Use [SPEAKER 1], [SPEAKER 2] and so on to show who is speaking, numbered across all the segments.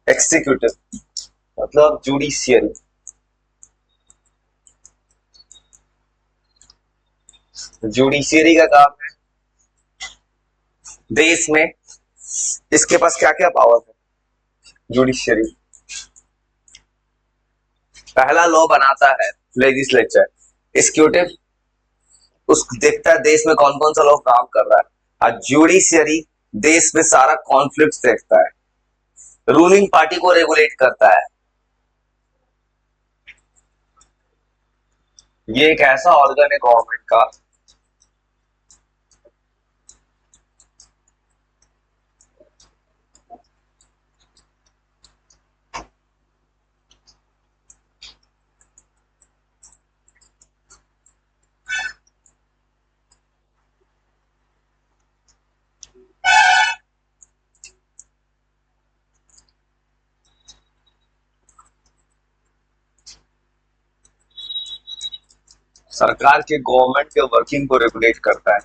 [SPEAKER 1] Executive मतलब judiciary. Judiciary का काम है देश में, इसके पास क्या क्या पावर है। जुडिशियरी पहला लॉ बनाता है लेजिस्लेचर, एग्जीक्यूटिव उस देखता है देश में कौन कौन सा लॉ काम कर रहा है, और जुडिशियरी देश में सारा कॉन्फ्लिक्ट देखता है, रूलिंग पार्टी को रेगुलेट करता है। ये एक ऐसा ऑर्गन है गवर्नमेंट का, सरकार के गवर्नमेंट के वर्किंग को रेगुलेट करता है।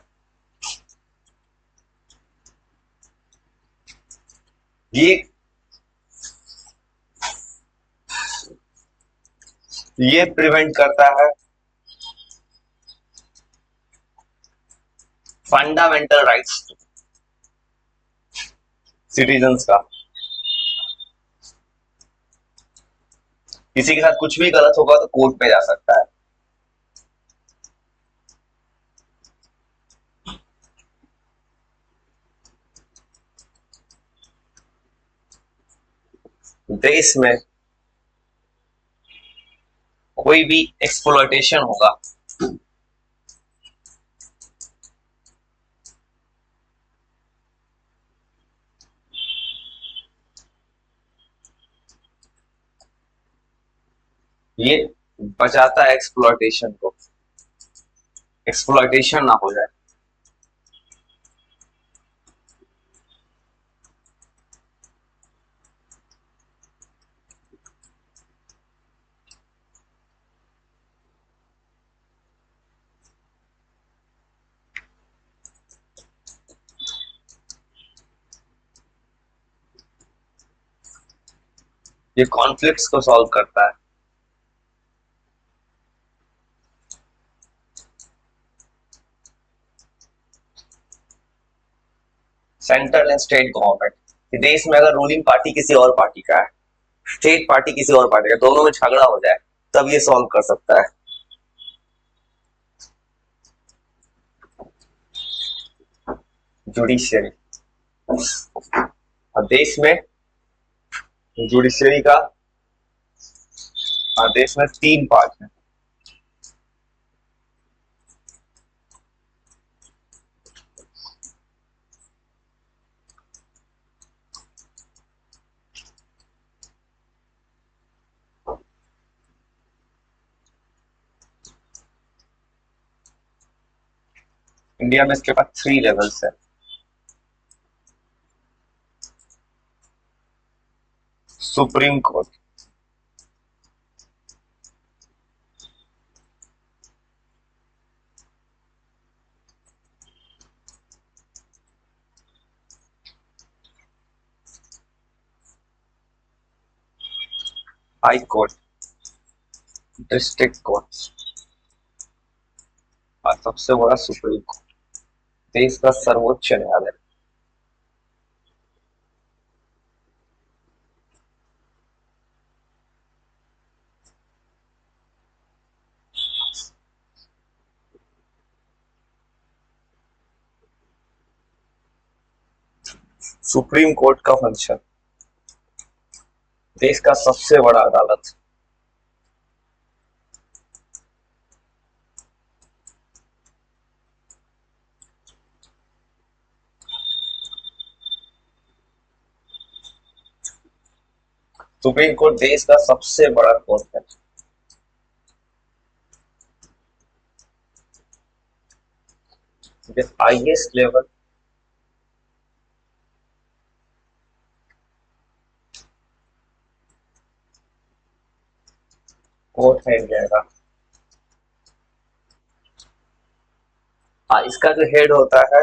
[SPEAKER 1] ये ये प्रिवेंट करता है फंडामेंटल राइट्स सिटीजन्स का। किसी के साथ कुछ भी गलत होगा तो कोर्ट में जा सकता है। देश में कोई भी एक्सप्लॉयटेशन होगा ये बचाता है एक्सप्लॉयटेशन को, एक्सप्लॉयटेशन ना हो जाए। ये कॉन्फ्लिक्ट्स को सॉल्व करता है। सेंट्रल एंड स्टेट गवर्नमेंट, देश में अगर रूलिंग पार्टी किसी और पार्टी का है, स्टेट पार्टी किसी और पार्टी का, दोनों में झगड़ा हो जाए तब ये सॉल्व कर सकता है। जुडिशियरी, और देश में जुडिशियरी का, और देश में तीन पार्ट है। इंडिया में इसके पास 3 लेवल्स है। Supreme court, high court, district court, और सबसे बड़ा सुप्रीम कोर्ट, देश का सर्वोच्च न्यायालय। सुप्रीम कोर्ट का फंक्शन, देश का सबसे बड़ा अदालत। सुप्रीम कोर्ट देश का सबसे बड़ा कोर्ट है। हाईएस्ट लेवल कोर्ट है इंडिया का। इसका जो हेड होता है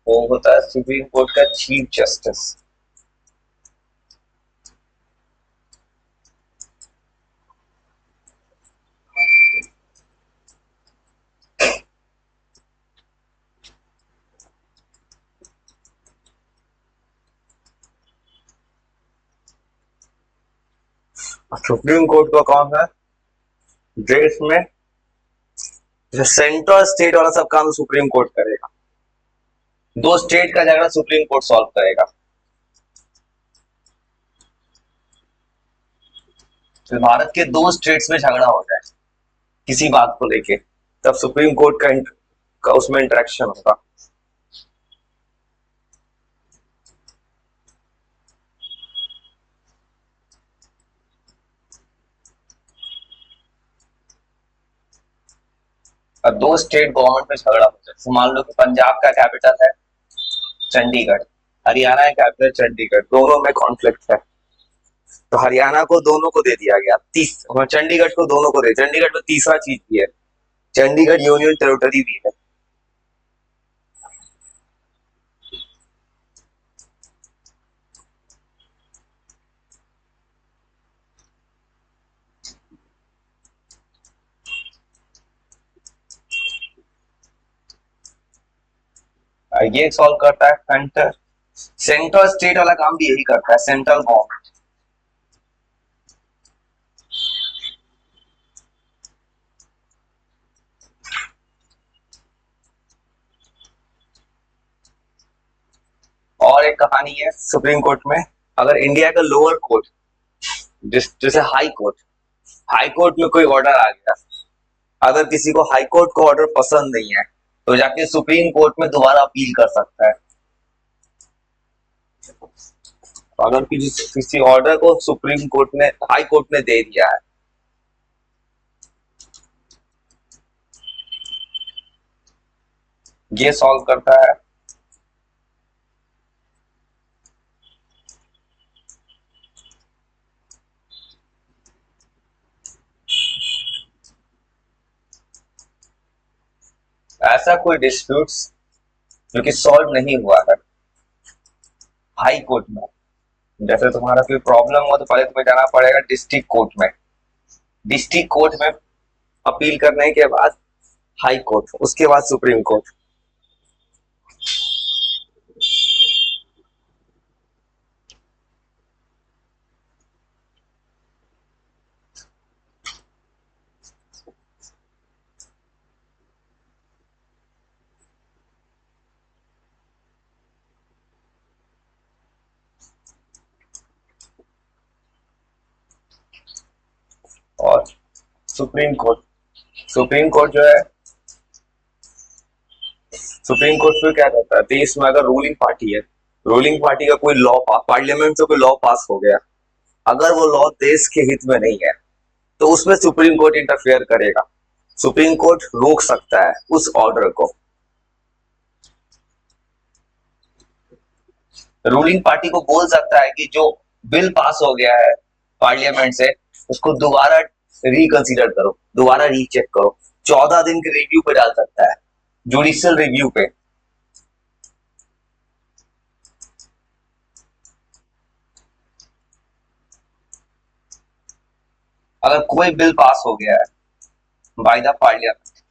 [SPEAKER 1] वो होता है सुप्रीम कोर्ट का चीफ जस्टिस। सुप्रीम कोर्ट का काम है देश में सेंट्रल स्टेट वाला सब काम सुप्रीम कोर्ट करेगा। दो स्टेट का झगड़ा सुप्रीम कोर्ट सॉल्व करेगा। तो भारत के दो स्टेट्स में झगड़ा हो जाए किसी बात को लेके, तब सुप्रीम कोर्ट का उसमें इंटरेक्शन होगा। और दो स्टेट गवर्नमेंट में झगड़ा हो जाए, तो मान लो कि पंजाब का कैपिटल है चंडीगढ़, हरियाणा का कैपिटल चंडीगढ़, दोनों में कॉन्फ्लिक्ट है। तो हरियाणा को दोनों को दे दिया गया, चंडीगढ़ को दोनों को दे। चंडीगढ़ में तीसरा चीज भी है, चंडीगढ़ यूनियन टेरिटरी भी है। ये सॉल्व करता है सेंटर। सेंट्रल स्टेट वाला काम भी यही करता है, सेंट्रल गवर्नमेंट। और एक कहानी है सुप्रीम कोर्ट में, अगर इंडिया का लोअर कोर्ट जैसे हाई कोर्ट में कोई ऑर्डर आ गया, अगर किसी को हाई कोर्ट का ऑर्डर पसंद नहीं है तो जाके सुप्रीम कोर्ट में दोबारा अपील कर सकता है। अगर किसी ऑर्डर को सुप्रीम कोर्ट ने हाई कोर्ट ने दे दिया है, ये सॉल्व करता है। ऐसा कोई डिस्प्यूट्स जो कि सॉल्व नहीं हुआ है हाई कोर्ट में, जैसे तुम्हारा कोई प्रॉब्लम हो तो पहले तुम्हें जाना पड़ेगा डिस्ट्रिक्ट कोर्ट में, डिस्ट्रिक्ट कोर्ट में अपील करने के बाद हाई कोर्ट, उसके बाद सुप्रीम कोर्ट। और सुप्रीम कोर्ट जो है, सुप्रीम कोर्ट फिर क्या करता है, देश में अगर रूलिंग पार्टी का कोई लॉ, पार्लियामेंट से कोई लॉ पास हो गया, अगर वो लॉ देश के हित में नहीं है तो उसमें सुप्रीम कोर्ट इंटरफेयर करेगा। सुप्रीम कोर्ट रोक सकता है उस ऑर्डर को। रूलिंग पार्टी को बोल सकता है कि जो बिल पास हो गया है पार्लियामेंट से उसको दोबारा रिकंसीडर करो, दोबारा रीचेक करो। 14 दिन के रिव्यू पे डाल सकता है, जुडिशियल रिव्यू पे। अगर कोई बिल पास हो गया है बाय द पार्लियामेंट,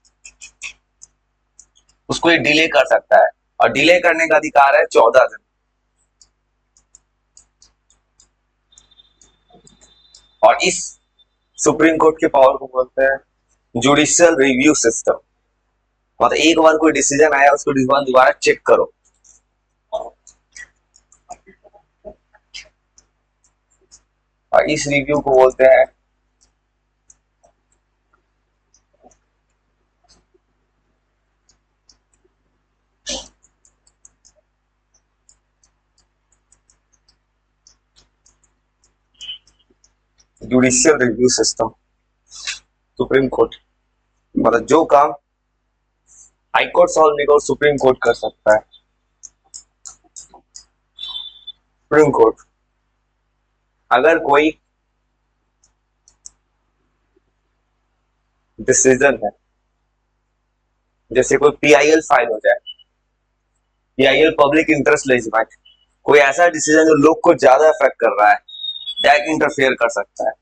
[SPEAKER 1] उसको ये डिले कर सकता है, और डिले करने का अधिकार है 14 दिन। और इस सुप्रीम कोर्ट के पावर को बोलते हैं जुडिशियल रिव्यू सिस्टम। मतलब एक बार कोई डिसीजन आया उसको दोबारा चेक करो। और इस रिव्यू को बोलते हैं judicial review system. Supreme court मतलब जो काम हाई कोर्ट सॉल्व नहीं कर सुप्रीम कोर्ट कर सकता है। सुप्रीम कोर्ट अगर कोई डिसीजन है, जैसे कोई पीआईएल फाइल हो जाए, पीआईएल पब्लिक इंटरेस्ट लेजिस्लेशन, कोई ऐसा डिसीजन जो लोग को ज्यादा अफेक्ट कर रहा है, टैग इंटरफेयर कर सकता है।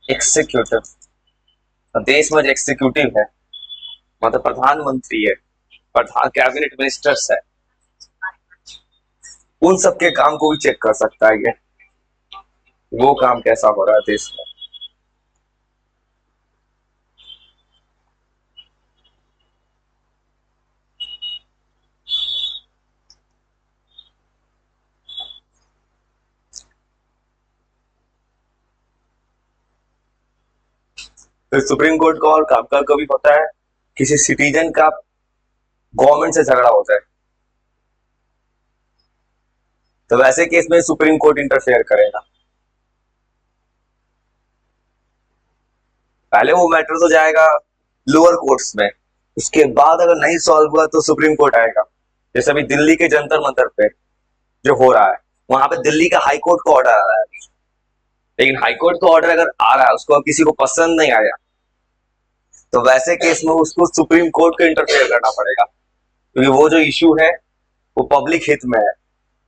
[SPEAKER 1] एग्जीक्यूटिव, देश में जो एग्जीक्यूटिव है मतलब प्रधानमंत्री है, प्रधान कैबिनेट मिनिस्टर्स है, उन सबके काम को भी चेक कर सकता है ये, वो काम कैसा हो रहा है देश में। फिर सुप्रीम कोर्ट का और काम का कभी होता है किसी सिटीजन का गवर्नमेंट से झगड़ा होता है, तो वैसे केस में सुप्रीम कोर्ट इंटरफेयर करेगा। पहले वो मैटर तो जाएगा लोअर कोर्ट्स में, उसके बाद अगर नहीं सॉल्व हुआ तो सुप्रीम कोर्ट आएगा। जैसे अभी दिल्ली के जंतर मंतर पे जो हो रहा है, वहां पे दिल्ली का हाई कोर्ट का ऑर्डर आ रहा है अभी। लेकिन हाई कोर्ट का ऑर्डर अगर आ रहा है, उसको किसी को पसंद नहीं आया, तो वैसे केस में उसको सुप्रीम कोर्ट को इंटरफेयर करना पड़ेगा, क्योंकि वो जो इश्यू है वो पब्लिक हित में है,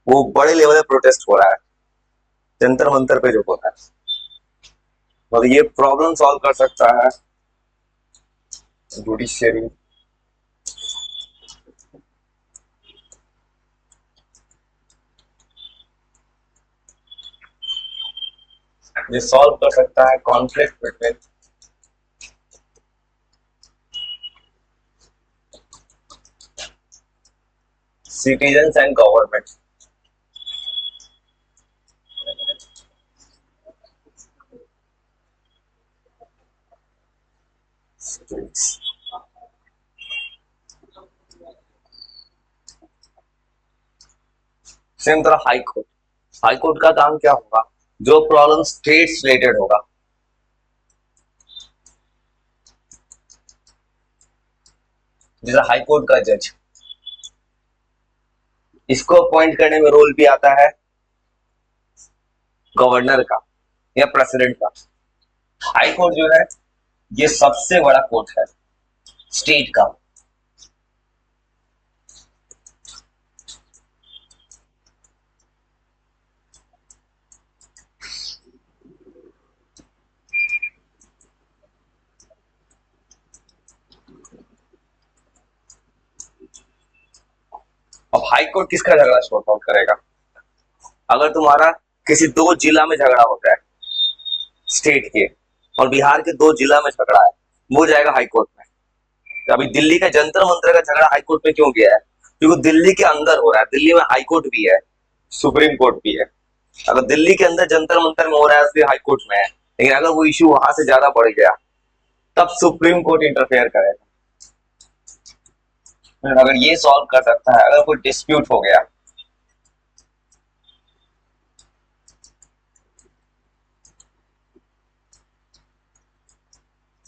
[SPEAKER 1] वो बड़े लेवल पे प्रोटेस्ट हो रहा है जंतर मंतर पे जो हो रहा है, और ये प्रॉब्लम सॉल्व कर सकता है जुडिशियरी। ये सॉल्व कर सकता है conflict between citizens and government. Same तरह हाई कोर्ट, हाई कोर्ट का काम क्या होगा, जो प्रॉब्लम स्टेट्स रिलेटेड होगा, जैसे हाई कोर्ट का जज, इसको अपॉइंट करने में रोल भी आता है गवर्नर का या प्रेसिडेंट का। हाई कोर्ट जो है ये सबसे बड़ा कोर्ट है स्टेट का। अब हाई कोर्ट किसका झगड़ा सॉर्ट आउट करेगा, अगर तुम्हारा किसी दो जिला में झगड़ा होता है स्टेट के, और बिहार के दो जिला में झगड़ा है, वो जाएगा हाई कोर्ट में। तो अभी दिल्ली का जंतर मंतर का झगड़ा हाई कोर्ट में क्यों गया है, क्योंकि दिल्ली के अंदर हो रहा है, दिल्ली में हाई कोर्ट भी है, सुप्रीम कोर्ट भी है। अगर दिल्ली के अंदर जंतर मंतर में हो रहा है तो हाई कोर्ट में है, लेकिन अगर वो इश्यू वहां से ज्यादा बढ़ गया तब सुप्रीम कोर्ट इंटरफेयर करेगा। अगर ये सॉल्व कर सकता है, अगर कोई डिस्प्यूट हो गया,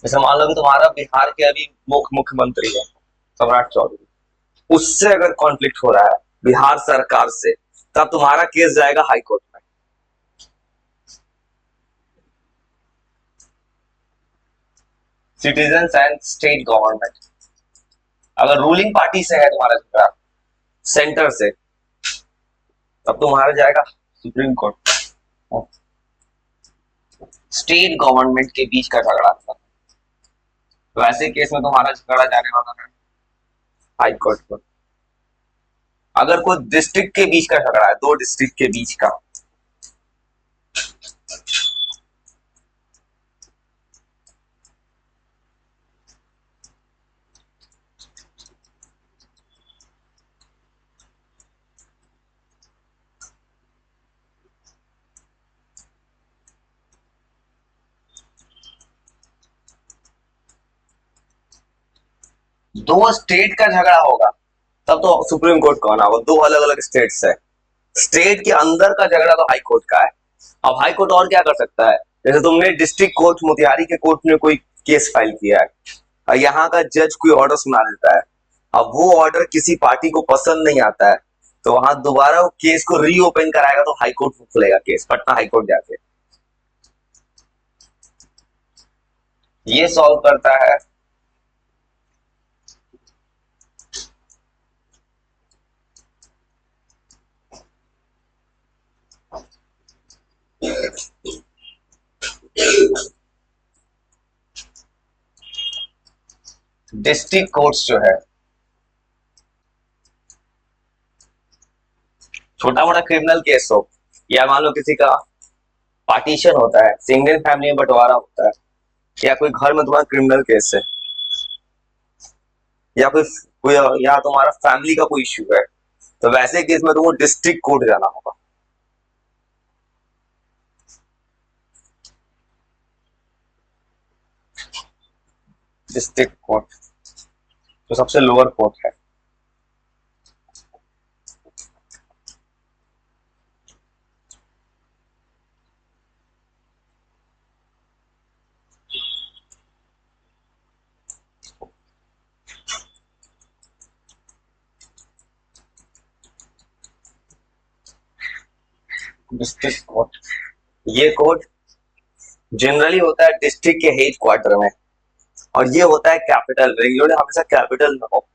[SPEAKER 1] जैसे मान लो कि तुम्हारा बिहार के अभी मुख्यमंत्री है सम्राट चौधरी, उससे अगर कॉन्फ्लिक्ट हो रहा है बिहार सरकार से, तब तुम्हारा केस जाएगा हाई कोर्ट में। सिटीजन एंड स्टेट गवर्नमेंट, अगर रूलिंग पार्टी से है तुम्हारा झगड़ा सेंटर से, तब तुम्हारा जाएगा सुप्रीम कोर्ट। स्टेट गवर्नमेंट के बीच का झगड़ा था, तो ऐसे केस में तुम्हारा झगड़ा जाने वाला है हाई कोर्ट पर। अगर कोई डिस्ट्रिक्ट के बीच का झगड़ा है, दो डिस्ट्रिक्ट के बीच का, दो स्टेट का झगड़ा होगा, तब तो सुप्रीम कोर्ट कौन होगा, दो अलग अलग स्टेट्स है, स्टेट के अंदर का झगड़ा तो हाई कोर्ट का है। अब हाई कोर्ट और क्या कर सकता है, जैसे तुमने डिस्ट्रिक्ट कोर्ट मोतिहारी के कोर्ट में कोई केस फाइल किया है, और यहाँ का जज कोई ऑर्डर सुना देता है, अब वो ऑर्डर किसी पार्टी को पसंद नहीं आता है, तो वहां दोबारा वो केस को रीओपन कराएगा, तो हाई कोर्ट खुलेगा केस, पटना हाई कोर्ट जाके। ये सॉल्व करता है डिस्ट्रिक्ट कोर्ट्स जो है, छोटा मोटा क्रिमिनल केस हो, या मान लो किसी का पार्टीशन होता है, सिंगल फैमिली में बंटवारा होता है, या कोई घर में तुम्हारा क्रिमिनल केस है, या कोई या तुम्हारा फैमिली का कोई इश्यू है, तो वैसे केस में तुमको डिस्ट्रिक्ट कोर्ट जाना होगा। डिस्ट्रिक्ट कोर्ट तो सबसे लोअर कोर्ट है। डिस्ट्रिक्ट कोर्ट, ये कोर्ट जनरली होता है डिस्ट्रिक्ट के हेड क्वार्टर में, और ये होता है कैपिटल में, ये हमेशा कैपिटल में हो।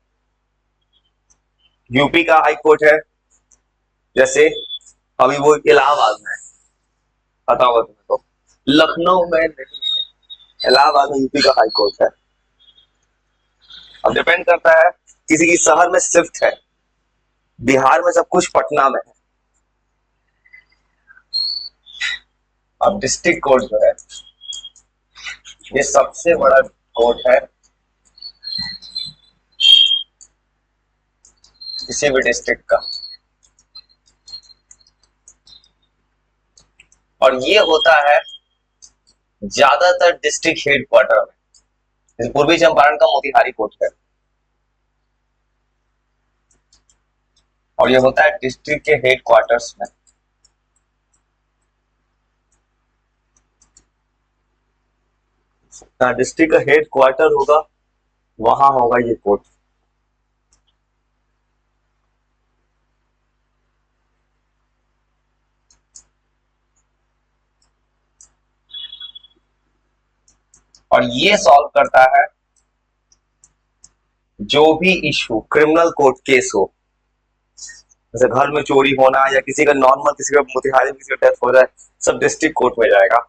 [SPEAKER 1] यूपी का हाई कोर्ट है, जैसे अभी वो इलाहाबाद में है, पता होगा तुम्हें तो। लखनऊ में नहीं है, इलाहाबाद में यूपी का हाई कोर्ट है। अब डिपेंड करता है किसी की शहर में शिफ्ट है, बिहार में सब कुछ पटना में है। अब डिस्ट्रिक्ट कोर्ट जो है, ये सबसे बड़ा कोर्ट है किसी भी डिस्ट्रिक्ट का, और ये होता है ज्यादातर डिस्ट्रिक्ट हेड क्वार्टर में। जैसे पूर्वी चंपारण का मोतिहारी कोर्ट है, और ये होता है डिस्ट्रिक्ट के हेड क्वार्टर्स में। डिस्ट्रिक्ट का हेड क्वार्टर होगा, वहां होगा ये कोर्ट। और ये सॉल्व करता है जो भी इशू क्रिमिनल कोर्ट केस हो, जैसे घर में चोरी होना, या किसी का नॉर्मल, किसी का मोतिहारी में किसी का डेथ हो जाए, सब डिस्ट्रिक्ट कोर्ट में जाएगा।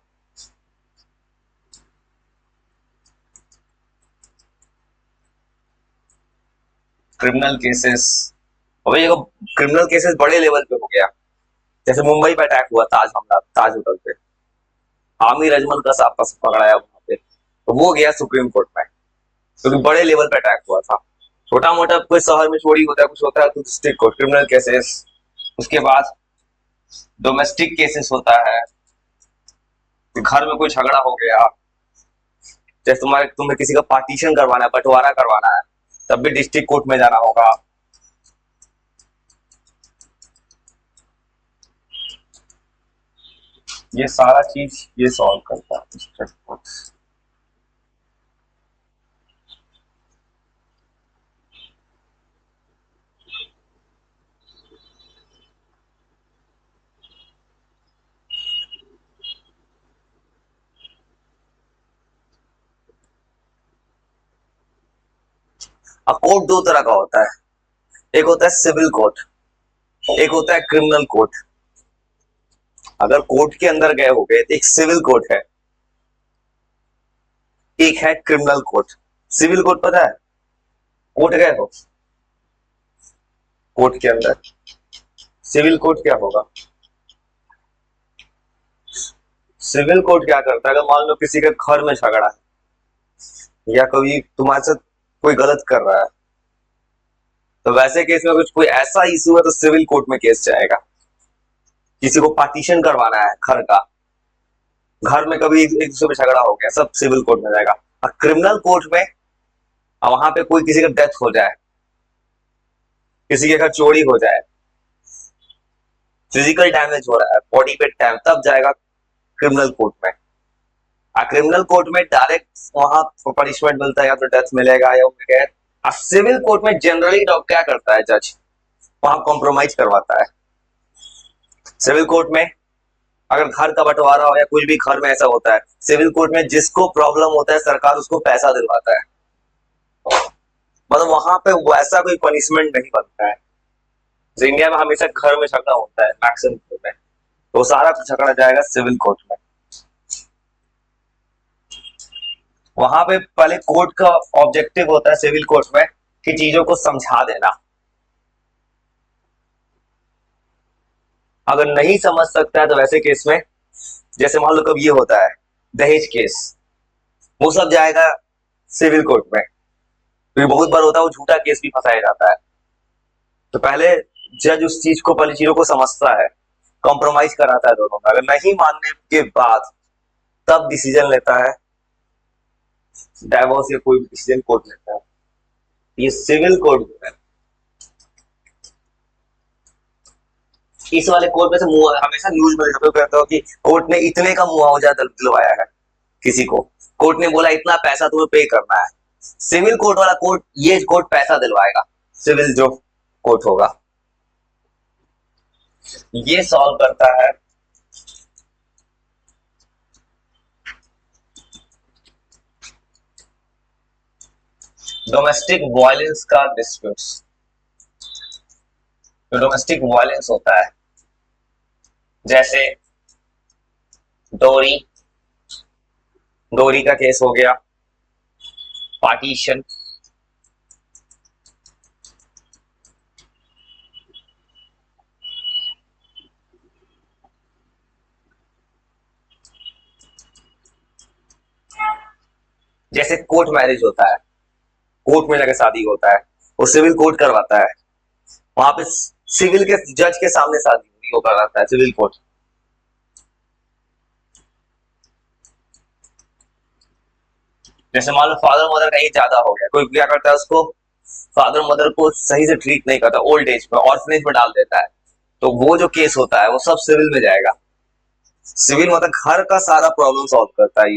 [SPEAKER 1] क्रिमिनल केसेस, अभी देखो क्रिमिनल केसेस बड़े लेवल पे हो गया, जैसे मुंबई पे अटैक हुआ, ताज हमला, ताज होटल पे, आमिर अजमल का साहब पकड़ाया वहां पे, तो वो गया सुप्रीम कोर्ट में, क्योंकि बड़े लेवल पे अटैक हुआ था। छोटा मोटा कोई शहर में चोरी होता है, कुछ होता है, तो डिस्ट्रिक्ट कोर्ट क्रिमिनल केसेस। उसके बाद डोमेस्टिक केसेस होता है, घर में कोई झगड़ा हो गया, जैसे तुम्हें किसी का पार्टीशन करवाना है, बंटवारा करवाना है, तब भी डिस्ट्रिक्ट कोर्ट में जाना होगा। ये सारा चीज ये सॉल्व करता है डिस्ट्रिक्ट कोर्ट। अब कोर्ट दो तरह का होता है, एक होता है सिविल कोर्ट, एक होता है क्रिमिनल कोर्ट। अगर कोर्ट के अंदर गए हो गए तो एक सिविल कोर्ट है, एक है क्रिमिनल कोर्ट। सिविल कोर्ट पता है, कोर्ट गए हो कोर्ट के अंदर, सिविल कोर्ट क्या होगा? सिविल कोर्ट क्या करता है, अगर मान लो किसी के घर में झगड़ा है, या कभी तुम्हारे साथ कोई गलत कर रहा है, तो वैसे केस में कुछ कोई ऐसा इशू है तो सिविल कोर्ट में केस जाएगा। किसी को पार्टीशन करवाना है घर का, घर में कभी एक दूसरे में झगड़ा हो गया, सब सिविल कोर्ट में जाएगा। और क्रिमिनल कोर्ट में वहां पे कोई किसी का डेथ हो जाए, किसी के घर चोरी हो जाए, फिजिकल डैमेज हो रहा है, बॉडी पे डैमेज, तब जाएगा क्रिमिनल कोर्ट में। क्रिमिनल कोर्ट में डायरेक्ट वहां पनिशमेंट मिलता है, या तो डेथ मिलेगा या उनके। सिविल कोर्ट में जनरली क्या करता है जज, वहां कॉम्प्रोमाइज करवाता है। सिविल कोर्ट में अगर घर का बंटवारा हो या कुछ भी घर में ऐसा होता है, सिविल कोर्ट में जिसको प्रॉब्लम होता है सरकार उसको पैसा दिलवाता है, मतलब वहां पे वैसा कोई पनिशमेंट नहीं बनता है। इंडिया में हमेशा घर में झगड़ा होता है मैक्सिमम में, तो सारा झगड़ा जाएगा सिविल कोर्ट में। वहां पे पहले कोर्ट का ऑब्जेक्टिव होता है सिविल कोर्ट में कि चीजों को समझा देना। अगर नहीं समझ सकता है तो वैसे केस में, जैसे मान लो कब ये होता है दहेज केस, वो सब जाएगा सिविल कोर्ट में, तो ये बहुत बार होता है वो झूठा केस भी फंसाया जाता है। तो पहले जज उस चीज को, पहले चीजों को समझता है, कॉम्प्रोमाइज कराता है दोनों में, अगर नहीं मानने के बाद तब डिसीजन लेता है, डाइवोर्स या कोई भी डिसीजन कोर्ट लेता है। ये सिविल कोर्ट है। इस वाले कोर्ट में से हमेशा न्यूज में देखा करता हो कि कोर्ट ने इतने का मुआवजा दिलवाया है किसी को, कोर्ट ने बोला इतना पैसा तुम्हें पे करना है। सिविल कोर्ट वाला कोर्ट, ये कोर्ट पैसा दिलवाएगा, सिविल जो कोर्ट होगा ये सॉल्व करता है डोमेस्टिक वायलेंस का डिस्प्यूट्स। जो डोमेस्टिक वायलेंस होता है, जैसे डोरी, डोरी का केस हो गया, पार्टीशन, जैसे कोर्ट मैरिज होता है, कोर्ट में जाकर शादी होता है, वो सिविल कोर्ट करवाता है, वहां पे सिविल के जज के सामने शादी हुई वो करवाता है सिविल कोर्ट। जैसे मान लो फादर मदर का एज ज्यादा हो गया, कोई क्या करता है उसको, फादर मदर को सही से ट्रीट नहीं करता, ओल्ड एज में ऑर्फनेज में डाल देता है, तो वो जो केस होता है वो सब सिविल में जाएगा। सिविल मतलब घर का सारा प्रॉब्लम सॉल्व करता है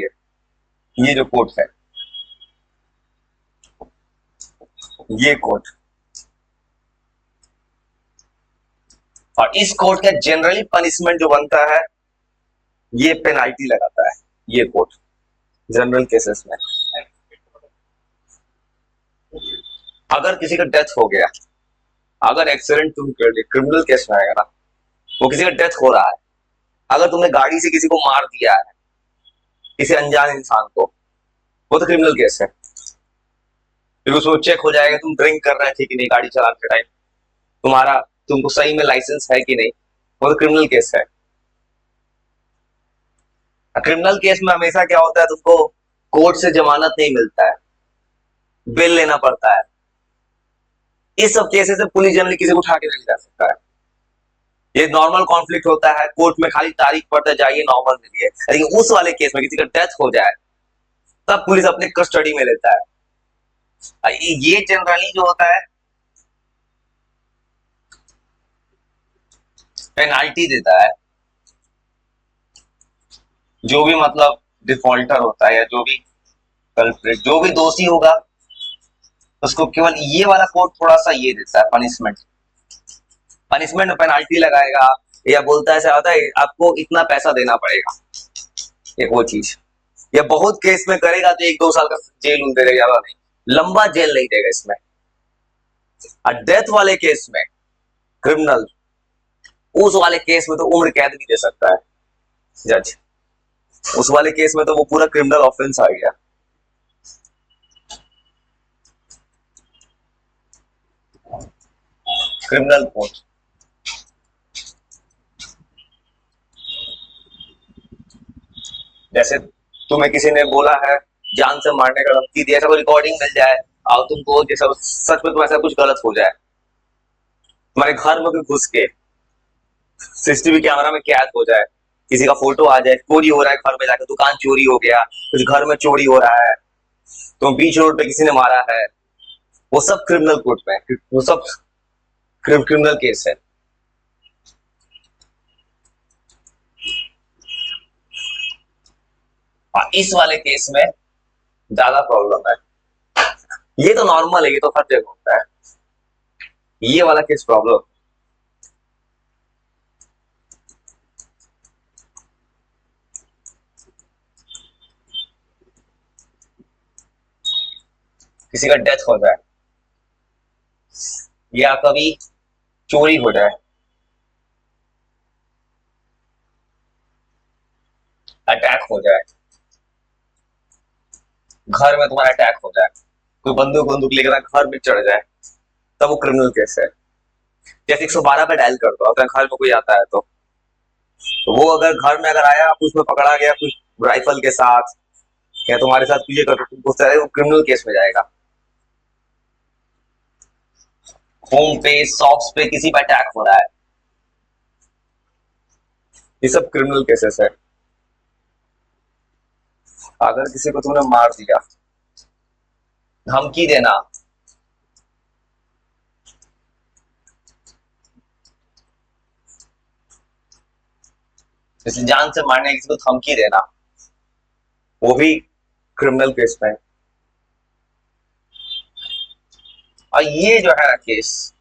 [SPEAKER 1] ये जो कोर्ट है, ये कोर्ट। और इस कोर्ट का जनरली पनिशमेंट जो बनता है, ये पेनाल्टी लगाता है ये कोर्ट जनरल केसेस में। अगर किसी का डेथ हो गया, अगर एक्सीडेंट तुम कर दिया, क्रिमिनल केस में आएगा ना, वो किसी का डेथ हो रहा है, अगर तुमने गाड़ी से किसी को मार दिया है, किसी अनजान इंसान को, वो तो क्रिमिनल केस है। फिर उसको चेक हो जाएगा तुम ड्रिंक कर रहे थे कि नहीं गाड़ी चलाने के टाइम, तुम्हारा, तुमको सही में लाइसेंस है कि नहीं, वो तो क्रिमिनल केस है। क्रिमिनल केस में हमेशा क्या होता है, तुमको कोर्ट से जमानत नहीं मिलता है, बेल लेना पड़ता है। इस सब केसेस से पुलिस जनरली किसी को उठा के नहीं जा सकता है। ये नॉर्मल कॉन्फ्लिक्ट होता है कोर्ट में, खाली तारीख पड़ता जाइए नॉर्मल मिलिए, लेकिन उस वाले केस में किसी का डेथ हो जाए तब पुलिस अपने कस्टडी में लेता है। ये जनरली जो होता है पेनाल्टी देता है, जो भी मतलब डिफॉल्टर होता है या जो भी कल्प्रिट, जो भी दोषी होगा उसको केवल ये वाला कोर्ट थोड़ा सा ये देता है पनिशमेंट, पनिशमेंट में पेनाल्टी लगाएगा, या बोलता है ऐसा होता है आपको इतना पैसा देना पड़ेगा, ये वो चीज। या बहुत केस में करेगा तो 1-2 साल का जेल उन देगा, ज्यादा नहीं, लंबा जेल नहीं देगा इसमें। और डेथ वाले केस में क्रिमिनल, उस वाले केस में तो उम्र कैद भी दे सकता है जज, उस वाले केस में तो वो पूरा क्रिमिनल ऑफेंस आ गया। क्रिमिनल कोर्ट, जैसे तुम्हें किसी ने बोला है जान से मारने का धमकी दिया, ऐसा कोई रिकॉर्डिंग मिल जाए और तुमको जैसा सच में तुम ऐसा कुछ गलत हो जाए, तुम्हारे घर में कोई घुस के सीसीटीवी कैमरा में कैद हो जाए, किसी का फोटो आ जाए, चोरी हो रहा है घर में जाकर, दुकान चोरी हो गया, कुछ घर में चोरी हो रहा है, तो बीच रोड पे किसी ने मारा है, वो सब क्रिमिनल कोर्ट में, वो सब क्रिमिनल केस है। और इस वाले केस में ज्यादा प्रॉब्लम है, ये तो नॉर्मल है, ये तो हर जगह होता है, ये वाला केस प्रॉब्लम। किसी का डेथ हो जाए या कभी चोरी हो जाए, अटैक हो जाए, घर में तुम्हारा अटैक हो जाए, कोई बंदूक बंदूक लेकर घर में चढ़ जाए, तब वो क्रिमिनल केस है। जैसे 112 पे डायल कर दो, अगर घर में कोई आता है तो वो अगर घर में अगर आया, आप उसमें पकड़ा गया कुछ राइफल के साथ या तुम्हारे साथ कुछ ये कर, तुमको वो क्रिमिनल केस में जाएगा। होम पे, शॉप्स पे किसी पर अटैक हो रहा है, ये सब क्रिमिनल केसेस है। अगर किसी को तुमने मार दिया, धमकी देना, जैसे जान से मारने, किसी को धमकी देना, वो भी क्रिमिनल केस में है। और ये जो है ना केस,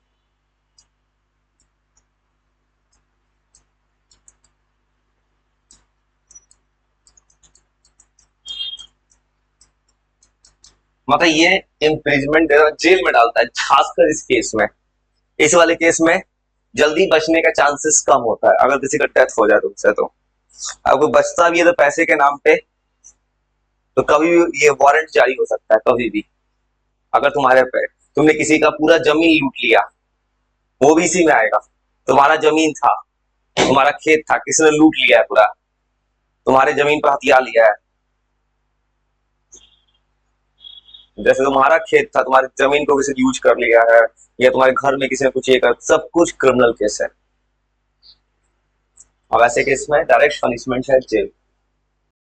[SPEAKER 1] मतलब ये इम्प्रिजमेंट जेल में डालता है, खासकर इस केस में। इस वाले केस में जल्दी बचने का चांसेस कम होता है, अगर किसी का डेथ हो जाए तुमसे तो। अगर कोई बचता भी है तो पैसे के नाम पे, तो कभी भी ये वारंट जारी हो सकता है, कभी भी। अगर तुम्हारे पे तुमने किसी का पूरा जमीन लूट लिया, वो भी इसी में आएगा। तुम्हारा जमीन था, तुम्हारा खेत था, किसी ने लूट लिया है पूरा, तुम्हारे जमीन पर हथियार लिया है। जैसे तुम्हारा खेत था, तुम्हारी जमीन को किसी ने यूज कर लिया है, या तुम्हारे घर में किसी ने कुछ ये कर, सब कुछ क्रिमिनल केस है। और ऐसे केस में डायरेक्ट पनिशमेंट है जेल।